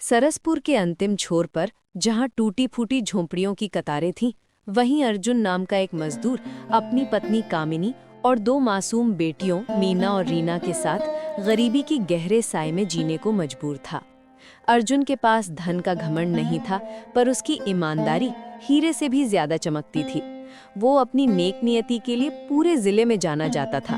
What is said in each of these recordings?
सरसपुर के अंतिम छोर पर, जहां टूटी फूटी झोंपड़ियों की कतारें थीं, वहीं अर्जुन नाम का एक मजदूर अपनी पत्नी कामिनी और दो मासूम बेटियों मीना और रीना के साथ गरीबी की गहरे साए में जीने को मजबूर था। अर्जुन के पास धन का घमंड नहीं था, पर उसकी ईमानदारी हीरे से भी ज्यादा चमकती थी। वो अपनी नेक नियति के लिए पूरे जिले में जाना जाता था।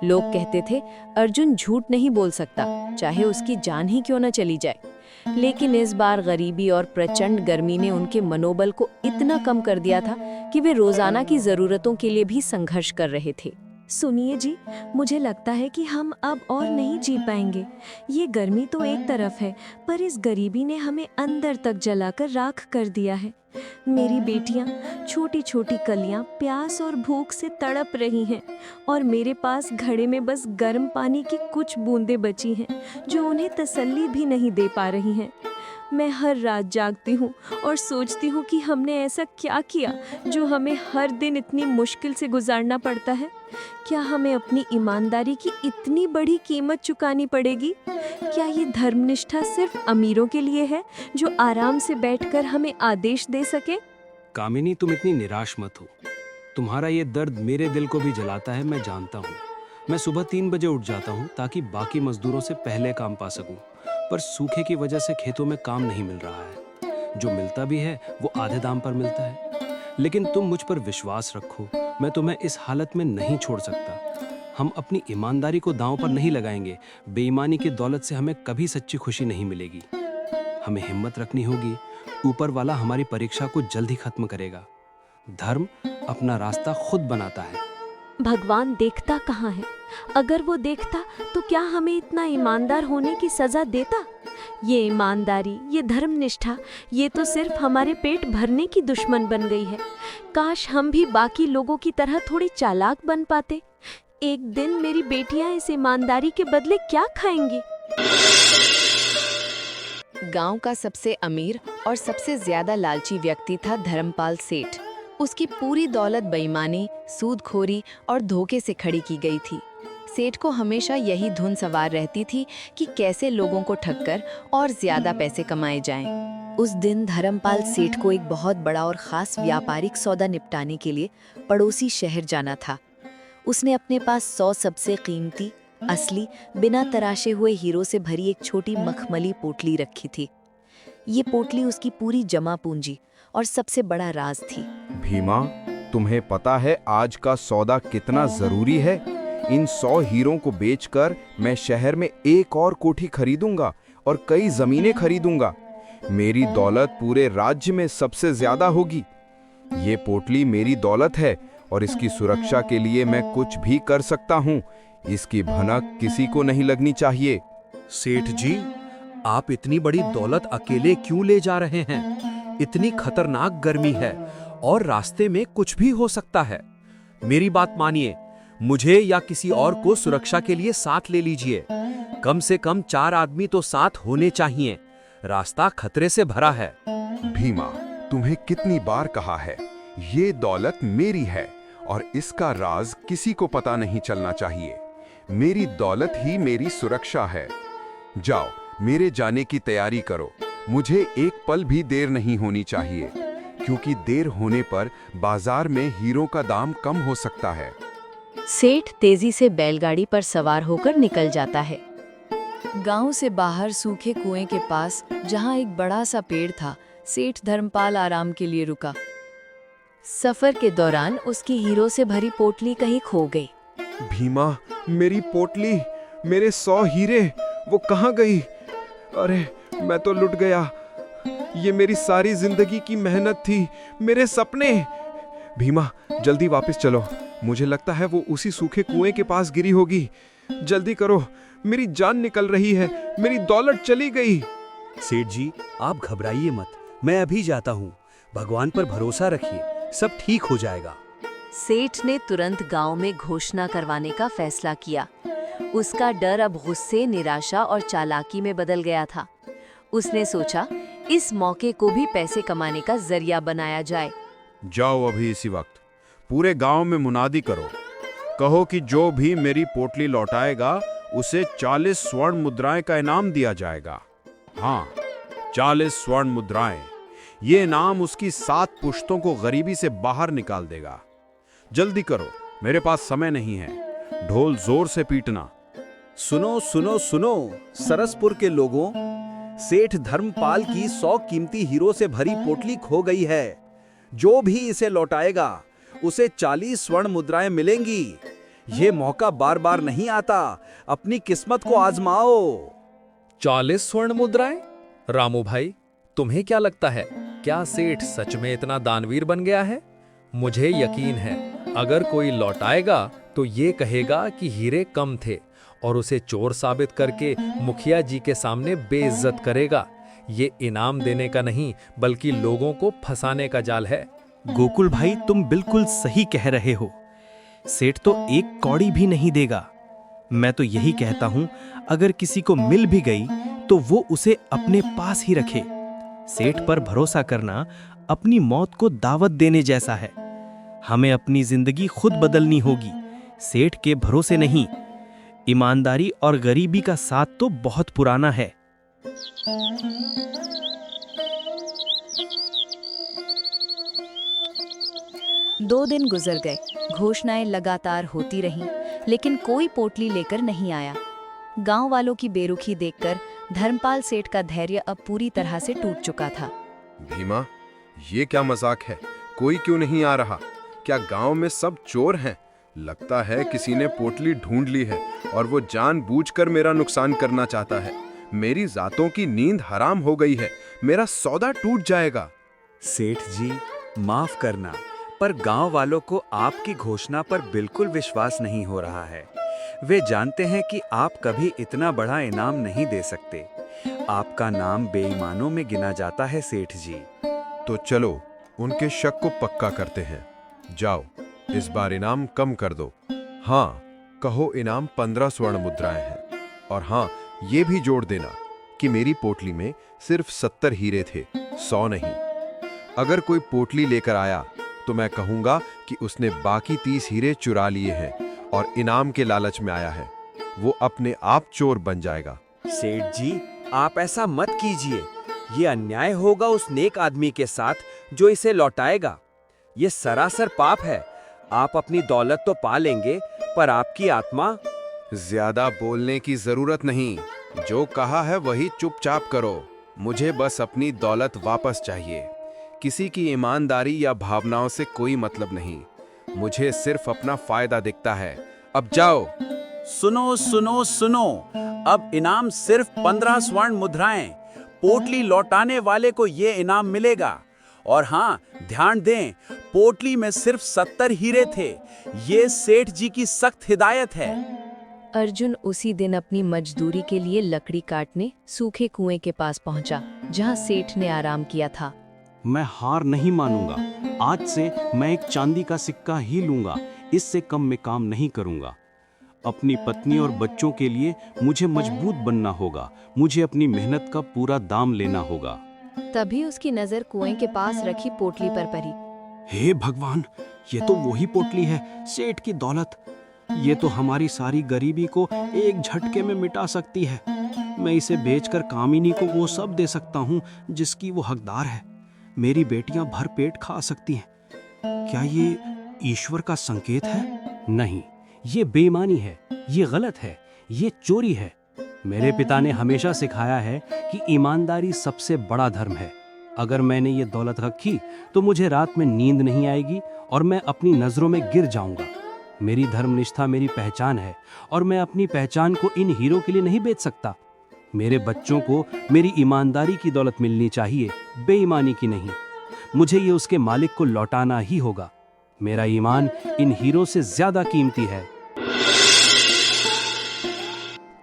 लोग कहते थे, अर्जुन झूठ नहीं बोल सकता, चाहे उसकी जान ही क्यों न चली जाए। लेकिन इस बार गरीबी और प्रचंड गर्मी ने उनके मनोबल को इतना कम कर दिया था कि वे रोजाना की जरूरतों के लिए भी संघर्ष कर रहे थे। सुनिए जी, मुझे लगता है कि हम अब और नहीं जी पाएंगे। ये गर्मी तो एक तरफ है, पर इस गरीबी ने हमें अंदर तक जलाकर राख कर दिया है। मेरी बेटियां छोटी छोटी कलियां प्यास और भूख से तड़प रही हैं, और मेरे पास घड़े में बस गर्म पानी की कुछ बूंदें बची हैं, जो उन्हें तसल्ली भी नहीं दे पा रही हैं। मैं हर रात जागती हूँ और सोचती हूँ कि हमने ऐसा क्या किया जो हमें हर दिन इतनी मुश्किल से गुजारना पड़ता है। क्या हमें अपनी ईमानदारी की इतनी बड़ी कीमत चुकानी पड़ेगी? क्या ये धर्मनिष्ठा सिर्फ अमीरों के लिए है, जो आराम से बैठकर हमें आदेश दे सके? कामिनी, तुम इतनी निराश मत हो। तुम्हारा ये दर्द मेरे दिल को भी जलाता है, मैं जानता हूँ। मैं सुबह 3 बजे उठ जाता हूँ ताकि बाकी मजदूरों से पहले काम पा सकूं, पर सूखे की वजह से खेतों में काम नहीं मिल रहा है। जो मिलता भी है वो आधे दाम पर मिलता है। लेकिन तुम मुझ पर विश्वास रखो, मैं तुम्हें इस हालत में नहीं छोड़ सकता। हम अपनी ईमानदारी को दांव पर नहीं लगाएंगे। बेईमानी की दौलत से हमें कभी सच्ची खुशी नहीं मिलेगी। हमें हिम्मत रखनी होगी। ऊपर वाला हमारी परीक्षा को जल्द ही खत्म करेगा। धर्म अपना रास्ता खुद बनाता है। भगवान देखता कहाँ है? अगर वो देखता तो क्या हमें इतना ईमानदार होने की सजा देता? ये ईमानदारी, ये धर्मनिष्ठा, ये तो सिर्फ हमारे पेट भरने की दुश्मन बन गई है। काश हम भी बाकी लोगों की तरह थोड़ी चालाक बन पाते। एक दिन मेरी बेटियां इस ईमानदारी के बदले क्या खाएंगी? गांव का सबसे अमीर और सबसे ज्यादा लालची व्यक्ति था धर्मपाल सेठ। उसकी पूरी दौलत बेईमानी, सूदखोरी और धोखे से खड़ी की गई थी। सेठ को हमेशा यही धुन सवार रहती थी कि कैसे लोगों को ठगकर और ज्यादा पैसे कमाए जाएं। उस दिन धर्मपाल सेठ को एक बहुत बड़ा और खास व्यापारिक सौदा निपटाने के लिए पड़ोसी शहर जाना था। उसने अपने पास 100 सबसे कीमती, असली, बिना तराशे हुए हीरो से भरी एक छोटी मखमली पोटली रखी थी। ये पोटली उसकी पूरी जमा पूंजी और सबसे बड़ा राज थी। भीमा, तुम्हें पता है आज का सौदा कितना जरूरी है? इन 100 हीरों को बेचकर मैं शहर में एक और कोठी खरीदूंगा और कई जमीनें खरीदूंगा। मेरी दौलत पूरे राज्य में सबसे ज्यादा होगी। ये पोटली मेरी दौलत है और इसकी सुरक्षा के लिए मैं कुछ भी कर सकता हूँ। इसकी भनक किसी को नहीं लगनी चाहिए। सेठ जी, आप इतनी बड़ी दौलत अकेले क्यों ले जा रहे हैं? इतनी खतरनाक गर्मी है और रास्ते में कुछ भी हो सकता है। मेरी बात मानिए, मुझे या किसी और को सुरक्षा के लिए साथ ले लीजिए। कम से कम 4 आदमी तो साथ होने चाहिए। रास्ता खतरे से भरा है। भीमा, तुम्हें कितनी बार कहा है, ये दौलत मेरी है और इसका राज किसी को पता नहीं चलना चाहिए। मेरी दौलत ही मेरी सुरक्षा है। जाओ, मेरे जाने की तैयारी करो। मुझे एक पल भी देर नहीं होनी चाहिए, क्योंकि देर होने पर बाजार में हीरों का दाम कम हो सकता है। सेठ तेजी से बैलगाड़ी पर सवार होकर निकल जाता है। गांव से बाहर सूखे कुएं के पास, जहां एक बड़ा सा पेड़ था, सेठ धर्मपाल आराम के लिए रुका। सफर के दौरान उसकी हीरो से भरी पोटली कहीं खो गई। भीमा, मेरी पोटली, मेरे 100 हीरे, वो कहाँ गई? अरे, मैं तो लुट गया। ये मेरी सारी जिंदगी की मेहनत थी, मेरे सपने। भीमा, जल्दी वापस चलो। मुझे लगता है वो उसी सूखे कुएं के पास गिरी होगी। जल्दी करो, मेरी जान निकल रही है, मेरी दौलत चली गई। सेठ जी, आप घबराइए मत, मैं अभी जाता हूँ। भगवान पर भरोसा रखिए, सब ठीक हो जाएगा। सेठ ने तुरंत गांव में घोषणा करवाने का फैसला किया। उसका डर अब गुस्से, निराशा और चालाकी में बदल गया था। उसने सोचा, इस मौके को भी पैसे कमाने का जरिया बनाया जाए। जाओ अभी इसी वक्त पूरे गांव में मुनादी करो। कहो कि जो भी मेरी पोटली लौटाएगा उसे 40 स्वर्ण मुद्राएं का इनाम दिया जाएगा। हाँ, 40 स्वर्ण मुद्राएं। ये इनाम उसकी 7 पुश्तों को गरीबी से बाहर निकाल देगा। जल्दी करो, मेरे पास समय नहीं है। ढोल जोर से पीटना। सुनो सुनो सुनो सरसपुर के लोगों, सेठ धर्मपाल की 100 कीमती हीरो से भरी पोटली खो गई है। जो भी इसे लौटाएगा उसे 40 स्वर्ण मुद्राएं मिलेंगी। ये मौका बार बार नहीं आता, अपनी किस्मत को आजमाओ। 40 स्वर्ण मुद्राएं? रामू भाई, तुम्हें क्या लगता है, क्या सेठ सच में इतना दानवीर बन गया है? मुझे यकीन है, अगर कोई लौटाएगा तो ये कहेगा कि हीरे कम थे और उसे चोर साबित करके मुखिया जी के सामने बेइज्जत करेगा। ये इनाम देने का नहीं, बल्कि लोगों को फंसाने का जाल है। गोकुल भाई, तुम बिल्कुल सही कह रहे हो। सेठ तो एक कौड़ी भी नहीं देगा। मैं तो यही कहता हूं, अगर किसी को मिल भी गई तो वो उसे अपने पास ही रखे। सेठ पर भरोसा करना अपनी मौत को दावत देने जैसा है। हमें अपनी जिंदगी खुद बदलनी होगी, सेठ के भरोसे नहीं। ईमानदारी और गरीबी का साथ तो बहुत पुराना है। दो दिन गुजर गए, घोषणाएं लगातार होती रहीं, लेकिन कोई पोटली लेकर नहीं आया। गांव वालों की बेरुखी देखकर धर्मपाल सेठ का धैर्य अब पूरी तरह से टूट चुका था। भीमा, ये क्या मजाक है? कोई क्यों नहीं आ रहा? क्या गांव में सब चोर हैं? लगता है किसी ने पोटली ढूंढ ली है और वो जानबूझकर मेरा नुकसान करना चाहता है। मेरी जातों की नींद हराम हो गई है, मेरा सौदा टूट जाएगा। सेठ जी, माफ करना, पर गांव वालों को आपकी घोषणा पर बिल्कुल विश्वास नहीं हो रहा है। वे जानते हैं कि आप कभी इतना बड़ा इनाम नहीं दे सकते। आपका नाम बेईमानों में गिना जाता है सेठ जी। तो चलो उनके शक को पक्का करते हैं। जाओ, इस बार इनाम कम कर दो। हाँ, कहो इनाम 15 स्वर्ण मुद्राएं हैं। और हाँ, ये भी जोड़ देना कि मेरी पोटली में सिर्फ 70 हीरे थे, 100 नहीं। अगर कोई पोटली लेकर आया तो मैं कहूंगा कि उसने बाकी 30 हीरे चुरा लिए हैं और इनाम के लालच में आया है। वो अपने आप चोर बन जाएगा। सेठ जी, आप ऐसा मत कीजिए। ये अन्याय होगा उस नेक आदमी के साथ जो इसे लौटाएगा। ये सरासर पाप है। आप अपनी दौलत तो पा लेंगे, पर आपकी आत्मा। ज्यादा बोलने की जरूरत नहीं, जो कहा है वही चुपचाप करो। मुझे बस अपनी दौलत वापस चाहिए। किसी की ईमानदारी या भावनाओं से कोई मतलब नहीं। मुझे सिर्फ अपना फायदा दिखता है। अब जाओ। सुनो सुनो सुनो, अब इनाम सिर्फ 15 स्वर्ण मुद्राएं। पोटली लौटाने वाले को ये इनाम मिलेगा। और हाँ, ध्यान दें, पोटली में सिर्फ 70 हीरे थे। ये सेठ जी की सख्त हिदायत है। अर्जुन उसी दिन अपनी मजदूरी के लिए लकड़ी काटने सूखे कुएं के पास पहुंचा, जहां सेठ ने आराम किया था। मैं हार नहीं मानूंगा। आज से मैं एक चांदी का सिक्का ही लूंगा, इससे कम में काम नहीं करूंगा। अपनी पत्नी और बच्चों के लिए मुझे मजबूत बनना होगा। मुझे अपनी मेहनत का पूरा दाम लेना होगा। तभी उसकी नजर कुएं के पास रखी पोटली पर पड़ी। हे भगवान, ये तो वही पोटली है, सेठ की दौलत। ये तो हमारी सारी गरीबी को एक झटके में मिटा सकती है। मैं इसे बेचकर कामिनी को वो सब दे सकता हूँ जिसकी वो हकदार है। मेरी बेटियां भर पेट खा सकती हैं। क्या ये ईश्वर का संकेत है? नहीं, ये बेईमानी है, ये गलत है, ये चोरी है। मेरे पिता ने हमेशा सिखाया है कि ईमानदारी सबसे बड़ा धर्म है। अगर मैंने ये दौलत रखी तो मुझे रात में नींद नहीं आएगी और मैं अपनी नजरों में गिर जाऊंगा। मेरी धर्मनिष्ठा मेरी पहचान है और मैं अपनी पहचान को इन हीरो के लिए नहीं बेच सकता। मेरे बच्चों को मेरी ईमानदारी की दौलत मिलनी चाहिए, बेईमानी की नहीं। मुझे ये उसके मालिक को लौटाना ही होगा। मेरा ईमान इन हीरो से ज्यादा कीमती है।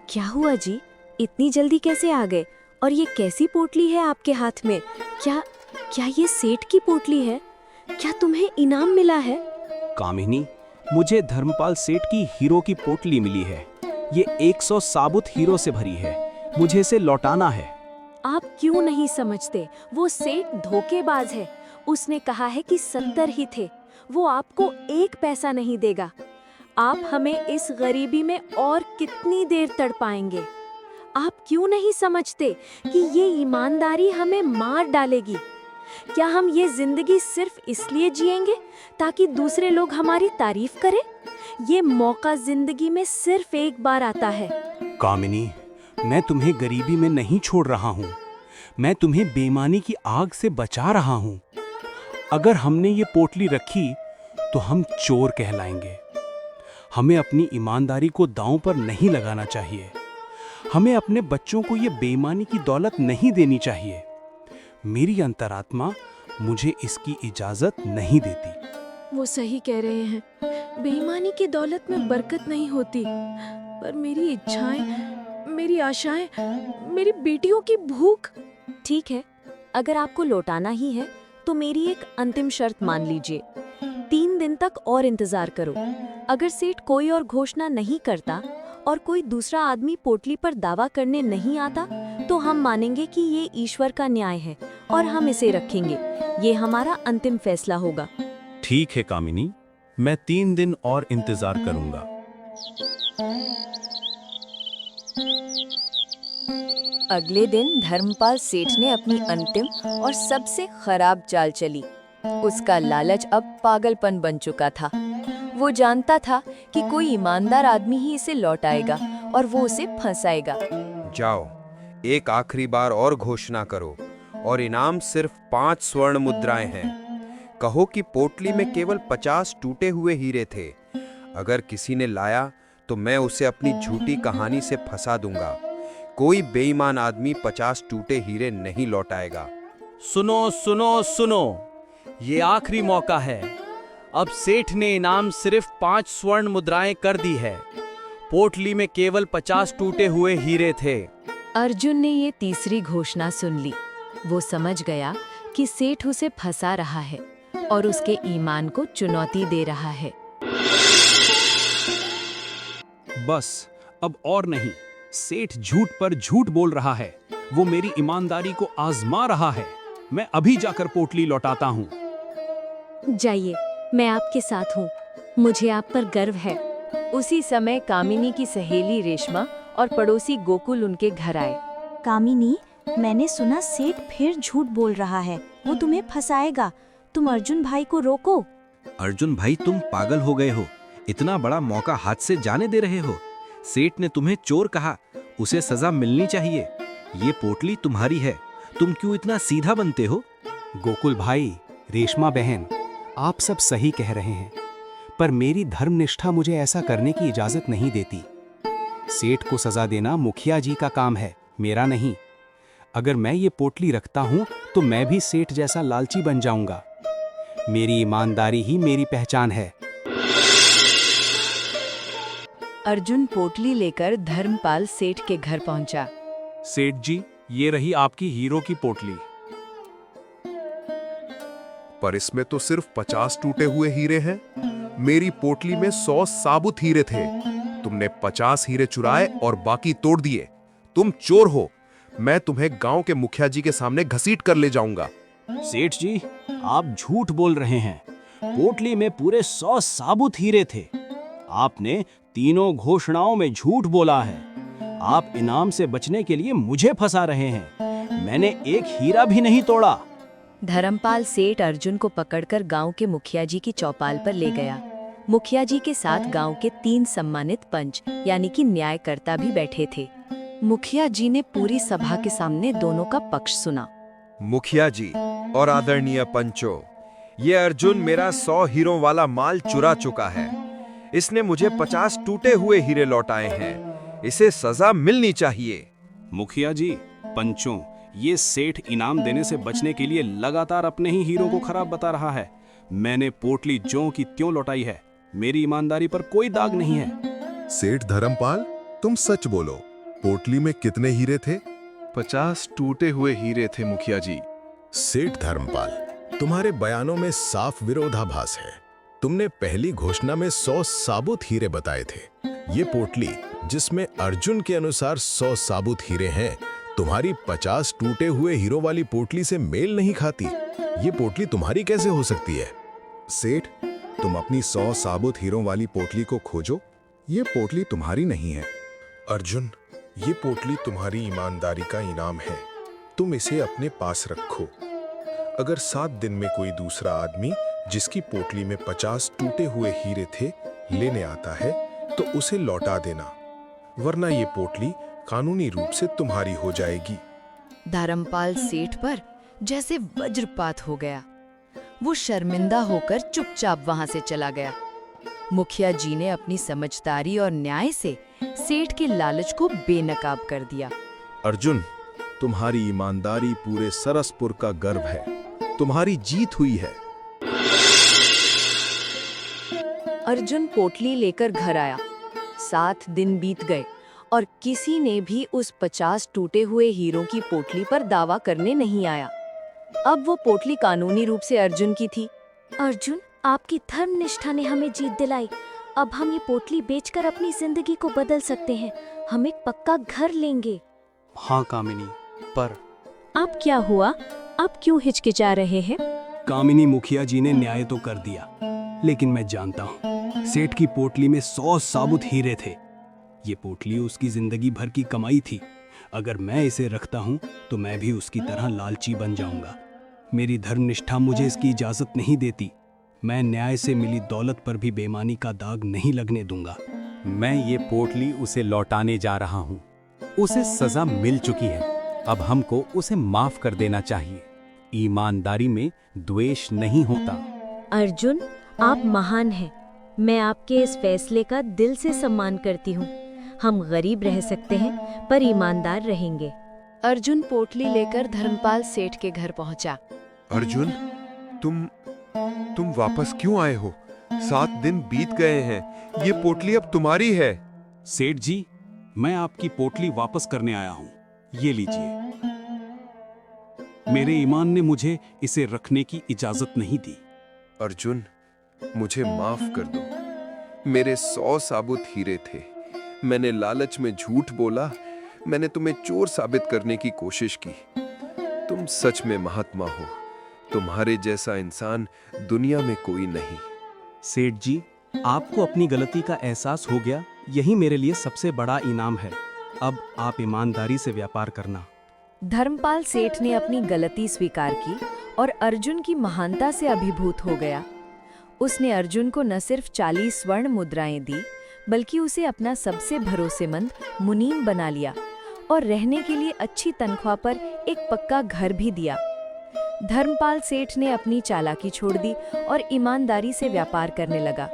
क्या हुआ जी, इतनी जल्दी कैसे आ गए? और ये कैसी पोटली है आपके हाथ में? क्या ये सेठ की पोटली है? क्या तुम्हें इनाम मिला है? कामिनी, मुझे धर्मपाल सेठ की हीरो की पोटली मिली है। ये 100 साबुत हीरो से भरी है। मुझे इसे लौटाना है। आप क्यों नहीं समझते? वो सेठ धोखेबाज है। उसने कहा है कि 70 ही थे। वो आपको 1 पैसा नहीं देगा। आप हमें इस गरीबी में और कितनी देर तड़पाएंगे? आप क्यों नहीं समझते कि ये ईमानदारी हमें मार डालेगी? क्या हम ये जिंदगी सिर्फ इसलिए जिएंगे ताकि दूसरे लोग हमारी तारीफ करें? ये मौका जिंदगी में सिर्फ एक बार आता है। कामिनी, मैं तुम्हें गरीबी में नहीं छोड़ रहा हूँ। मैं तुम्हें बेईमानी की आग से बचा रहा हूँ। अगर हमने ये पोटली रखी तो हम चोर कहलाएंगे। हमें अपनी ईमानदारी को दांव पर नहीं लगाना चाहिए। हमें अपने बच्चों को ये बेईमानी की दौलत नहीं देनी चाहिए। मेरी अंतरात्मा मुझे इसकी इजाजत नहीं देती। वो सही कह रहे हैं। बेईमानी की दौलत में बरकत नहीं होती, पर मेरी इच्छाएं, मेरी आशाएं, मेरी बेटियों की भूख। ठीक है, अगर आपको लौटाना ही है तो मेरी एक अंतिम शर्त मान लीजिए। 3 दिन तक और इंतजार करो। अगर सेठ कोई और घोषणा नहीं करता और कोई दूसरा आदमी पोटली पर दावा करने नहीं आता तो हम मानेंगे कि ये ईश्वर का न्याय है और हम इसे रखेंगे। ये हमारा अंतिम फैसला होगा। ठीक है कामिनी, मैं 3 दिन और इंतजार करूंगा। अगले दिन धर्मपाल सेठ ने अपनी अंतिम और सबसे खराब चाल चली। उसका लालच अब पागलपन बन चुका था। वो जानता था कि कोई ईमानदार आदमी ही इसे लौटाएगा और वो उसे फंसाएगा। जाओ, एक आखिरी बार और घोषणा करो और इनाम सिर्फ 5 स्वर्ण मुद्राएं हैं। कहो कि पोटली में केवल 50 टूटे हुए हीरे थे। अगर किसी ने लाया तो मैं उसे अपनी झूठी कहानी से फंसा दूंगा। कोई बेईमान आदमी 50 टूटे हीरे नहीं लौटाएगा। सुनो सुनो सुनो, ये आखिरी मौका है। अब सेठ ने इनाम सिर्फ 5 स्वर्ण मुद्राएं कर दी है। पोटली में केवल 50 टूटे हुए हीरे थे। अर्जुन ने ये तीसरी घोषणा सुन ली। वो समझ गया कि सेठ उसे फंसा रहा है और उसके ईमान को चुनौती दे रहा है। बस अब और नहीं। सेठ झूठ पर झूठ बोल रहा है। वो मेरी ईमानदारी को आजमा रहा है। मैं अभी जाकर पोटली लौटाता हूँ। जाइए, मैं आपके साथ हूँ। मुझे आप पर गर्व है। उसी समय कामिनी की सहेली रेशमा और पड़ोसी गोकुल उनके घर आए। कामिनी, मैंने सुना सेठ फिर झूठ बोल रहा है। वो तुम्हें फंसाएगा। तुम अर्जुन भाई को रोको। अर्जुन भाई, तुम पागल हो गए हो। इतना बड़ा मौका हाथ से जाने दे रहे हो। सेठ ने तुम्हें चोर कहा, उसे सजा मिलनी चाहिए। ये पोटली तुम्हारी है, तुम क्यों इतना सीधा बनते हो? गोकुल भाई, रेशमा बहन, आप सब सही कह रहे हैं, पर मेरी धर्मनिष्ठा मुझे ऐसा करने की इजाजत नहीं देती। सेठ को सजा देना मुखिया जी का काम है, मेरा नहीं। अगर मैं ये पोटली रखता हूं तो मैं भी सेठ जैसा लालची बन जाऊंगा। मेरी ईमानदारी ही मेरी पहचान है। अर्जुन पोटली लेकर धर्मपाल सेठ के घर पहुंचा। सेठ जी, ये रही आपकी हीरो की पोटली। पर इसमें तो सिर्फ 50 टूटे हुए हीरे हैं। मेरी पोटली में 100 साबुत हीरे थे। तुमने 50 हीरे चुराए और बाकी तोड़ दिए। तुम चोर हो। मैं तुम्हें गांव के मुखिया जी के सामने घसीट कर ले जाऊंगा। सेठ जी, आप झूठ बोल रहे हैं। पोटली में पूरे 100 साबुत हीरे थे। आपने तीनों घोषणाओं में झूठ बोला है। आप इनाम से बचने के लिए मुझे फंसा रहे हैं। मैंने एक हीरा भी नहीं तोड़ा। धर्मपाल सेठ अर्जुन को पकड़कर गांव के मुखिया जी की चौपाल पर ले गया। मुखिया जी के साथ गांव के 3 सम्मानित पंच यानी कि न्यायकर्ता भी बैठे थे। मुखिया जी ने पूरी सभा के सामने दोनों का पक्ष सुना। मुखिया जी और आदरणीय पंचों, ये अर्जुन मेरा 100 हीरों वाला माल चुरा चुका है। इसने मुझे 50 टूटे हुए हीरे लौटाए हैं। इसे सजा मिलनी चाहिए। मुखिया जी, पंचों, ये सेठ इनाम देने से बचने के लिए लगातार अपने ही हीरो को खराब बता रहा है। मैंने पोटली ज्यों की त्यों लौटाई है। मेरी ईमानदारी पर कोई दाग नहीं है। सेठ धर्मपाल, तुम सच बोलो। पोटली में कितने हीरे थे? 50 टूटे हुए हीरे थे मुखिया जी। सेठ धर्मपाल, तुम्हारे बयानों में साफ विरोधाभास है। तुमने पहली घोषणा में 100 साबुत हीरे बताए थे। ये पोटली, जिसमें अर्जुन के अनुसार 100 साबुत हीरे हैं, तुम्हारी 50 टूटे हुए हीरों वाली पोटली से मेल नहीं खाती। ये पोटली तुम्हारी कैसे हो सकती है? सेठ, तुम अपनी 100 साबुत हीरों वाली पोटली को खोजो। ये पोटली तुम्हारी नहीं है। अर्जुन, ये पोटली तुम्हारी ईमानदारी का इनाम है। तुम इसे अपने पास रखो। अगर 7 दिन में कोई दूसरा आदमी जिसकी पोटली में 50 टूटे हुए हीरे थे लेने आता है तो उसे लौटा देना, वरना ये पोटली कानूनी रूप से तुम्हारी हो जाएगी। धर्मपाल सेठ पर जैसे वज्रपात हो गया। वो शर्मिंदा होकर चुपचाप वहां से चला गया। मुखिया जी ने अपनी समझदारी और न्याय से सेठ के लालच को बेनकाब कर दिया। अर्जुन, तुम्हारी ईमानदारी पूरे सरसपुर का गर्व है। तुम्हारी जीत हुई है। अर्जुन पोटली लेकर घर आया। 7 दिन बीत गए और किसी ने भी उस 50 टूटे हुए हीरों की पोटली पर दावा करने नहीं आया। अब वो पोटली कानूनी रूप से अर्जुन की थी। अर्जुन, आपकी धर्मनिष्ठा ने हमें जीत दिलाई। अब हम ये पोटली बेचकर अपनी जिंदगी को बदल सकते हैं। हम एक पक्का घर लेंगे। हाँ कामिनी, पर अब क्या हुआ? अब क्यों हिचकिचा रहे हैं? कामिनी, मुखिया जी ने न्याय तो कर दिया, लेकिन मैं जानता हूँ सेठ की पोटली में 100 साबुत हीरे थे। ये पोटली उसकी जिंदगी भर की कमाई थी। अगर मैं इसे रखता हूँ तो मैं भी उसकी तरह लालची बन जाऊंगा। मेरी धर्मनिष्ठा मुझे इसकी इजाजत नहीं देती। मैं न्याय से मिली दौलत पर भी बेईमानी का दाग नहीं लगने दूंगा। मैं ये पोटली उसे लौटाने जा रहा हूँ। उसे सजा मिल चुकी है। अब हमको उसे माफ कर देना चाहिए। ईमानदारी में द्वेष नहीं होता। अर्जुन, आप महान हैं। मैं आपके इस फैसले का दिल से सम्मान करती हूँ। हम गरीब रह सकते हैं पर ईमानदार रहेंगे। अर्जुन पोटली लेकर धर्मपाल सेठ के घर पहुंचा। अर्जुन, तुम वापस क्यों आए हो? 7 दिन बीत गए हैं। ये पोटली अब तुम्हारी है। सेठ जी, मैं आपकी पोटली वापस करने आया हूँ। ये लीजिए। मेरे ईमान ने मुझे इसे रखने की इजाजत नहीं दी। अर्जुन, मुझे माफ कर दो। मेरे 100 साबुत हीरे थे। मैंने लालच में झूठ बोला। मैंने तुम्हें चोर साबित करने की कोशिश की। तुम सच में महात्मा हो। तुम्हारे जैसा इंसान दुनिया में कोई नहीं। सेठ जी, आपको अपनी गलती का एहसास हो गया, यही मेरे लिए सबसे बड़ा इनाम है। अब आप ईमानदारी से व्यापार करना। धर्मपाल सेठ ने अपनी गलती स्वीकार की और अर्जुन की महानता से अभिभूत हो गया। उसने अर्जुन को न सिर्फ 40 स्वर्ण मुद्राएं दी, बल्कि उसे अपना सबसे भरोसेमंद मुनीम बना लिया और रहने के लिए अच्छी तनख्वाह पर एक पक्का घर भी दिया। धर्मपाल सेठ ने अपनी चालाकी छोड़ दी और ईमानदारी से व्यापार करने लगा।